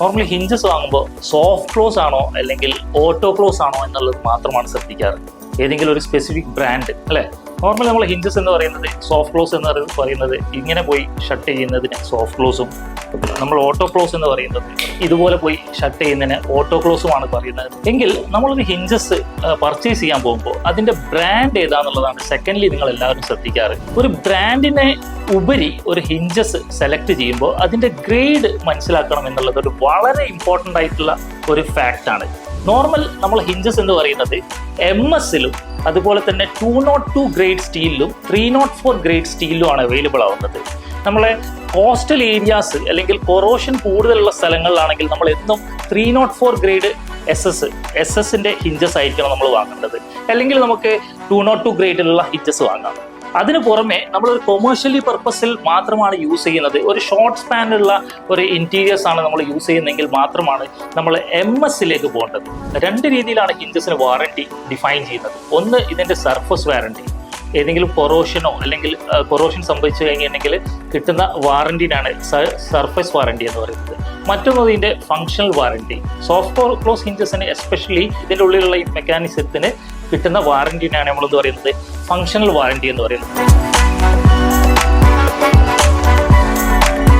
Normally hinges വാങ്ങുമ്പോൾ soft close ആണോ അല്ലെങ്കിൽ ഓട്ടോ ക്ലോസ് ആണോ എന്നുള്ളത് മാത്രമാണ് ശ്രദ്ധിക്കാറ്. ഏതെങ്കിലും ഒരു സ്പെസിഫിക് ബ്രാൻഡ് അല്ലേ. നോർമലി നമ്മൾ ഹിഞ്ചസ് എന്ന് പറയുന്നത്, സോഫ്റ്റ് ക്ലോസ് എന്ന് പറയുന്നത് ഇങ്ങനെ പോയി ഷട്ട് ചെയ്യുന്നതിന് സോഫ്റ്റ് ക്ലോസും, നമ്മൾ ഓട്ടോ ക്ലോസ് എന്ന് പറയുന്നത് ഇതുപോലെ പോയി ഷട്ട് ചെയ്യുന്നതിന് ഓട്ടോ ക്ലോസുമാണ് പറയുന്നത്. എങ്കിൽ നമ്മളൊരു ഹിഞ്ചസ് പർച്ചേസ് ചെയ്യാൻ പോകുമ്പോൾ അതിന്റെ ബ്രാൻഡ് ഏതാന്നുള്ളതാണ് സെക്കൻഡ്ലി നിങ്ങൾ എല്ലാവരും ശ്രദ്ധിക്കാറ്. ഒരു ബ്രാൻഡിനെ ഉപരി ഒരു ഹിഞ്ചസ് സെലക്ട് ചെയ്യുമ്പോൾ അതിന്റെ ഗ്രേഡ് മനസ്സിലാക്കണം എന്നുള്ളത് ഒരു വളരെ ഇമ്പോർട്ടൻ്റ് ആയിട്ടുള്ള ഒരു ഫാക്റ്റ് ആണ്. നോർമൽ നമ്മൾ ഹിഞ്ചസ് എന്ന് പറയുന്നത് MS-ലും അതുപോലെ തന്നെ 202 ഗ്രേഡ് സ്റ്റീലിലും 304 ഗ്രേഡ് സ്റ്റീലിലും ആണ് അവൈലബിൾ ആവുന്നത്. നമ്മളെ കോസ്റ്റൽ ഏരിയാസ് അല്ലെങ്കിൽ കൊറോഷൻ കൂടുതലുള്ള സ്ഥലങ്ങളിലാണെങ്കിൽ നമ്മൾ എന്നും 304 ഗ്രേഡ് SS-ന്റെ ഹിഞ്ചസ് ആയിരിക്കണം നമ്മൾ വാങ്ങേണ്ടത്. അല്ലെങ്കിൽ നമുക്ക് 202 ഗ്രേഡിലുള്ള ഹിഞ്ചസ് വാങ്ങാം. അതിന് പുറമെ നമ്മളൊരു കൊമേഴ്ഷ്യലി പർപ്പസിൽ മാത്രമാണ് യൂസ് ചെയ്യുന്നത്, ഒരു ഷോർട്ട് സ്പാനുള്ള ഒരു ഇന്റീരിയേഴ്സ് ആണ് നമ്മൾ യൂസ് ചെയ്യുന്നതെങ്കിൽ മാത്രമാണ് നമ്മൾ MS-ലേക്ക് പോകേണ്ടത്. രണ്ട് രീതിയിലാണ് ഹിഞ്ചസിന് വാറണ്ടി ഡിഫൈൻ ചെയ്യുന്നത്. ഒന്ന് ഇതിന്റെ സർഫസ് വാറണ്ടി, ഏതെങ്കിലും കൊറോഷനോ അല്ലെങ്കിൽ കൊറോഷൻ സംഭവിച്ചു കഴിഞ്ഞിട്ടുണ്ടെങ്കിൽ കിട്ടുന്ന വാറണ്ടിനാണ് സർഫസ് വാറണ്ടി എന്ന് പറയുന്നത്. മറ്റൊന്ന് ഇതിന്റെ ഫങ്ഷണൽ വാറണ്ടി. സോഫ്റ്റ് ക്ലോസ് ഹിഞ്ചസിന് എസ്പെഷ്യലി ഇതിൻ്റെ ഉള്ളിലുള്ള ഈ മെക്കാനിസത്തിന് കിട്ടുന്ന വാറണ്ടിനാണ് നമ്മളെന്ന് പറയുന്നത് ഫങ്ഷണൽ വാറണ്ടി എന്ന് പറയുന്നത്.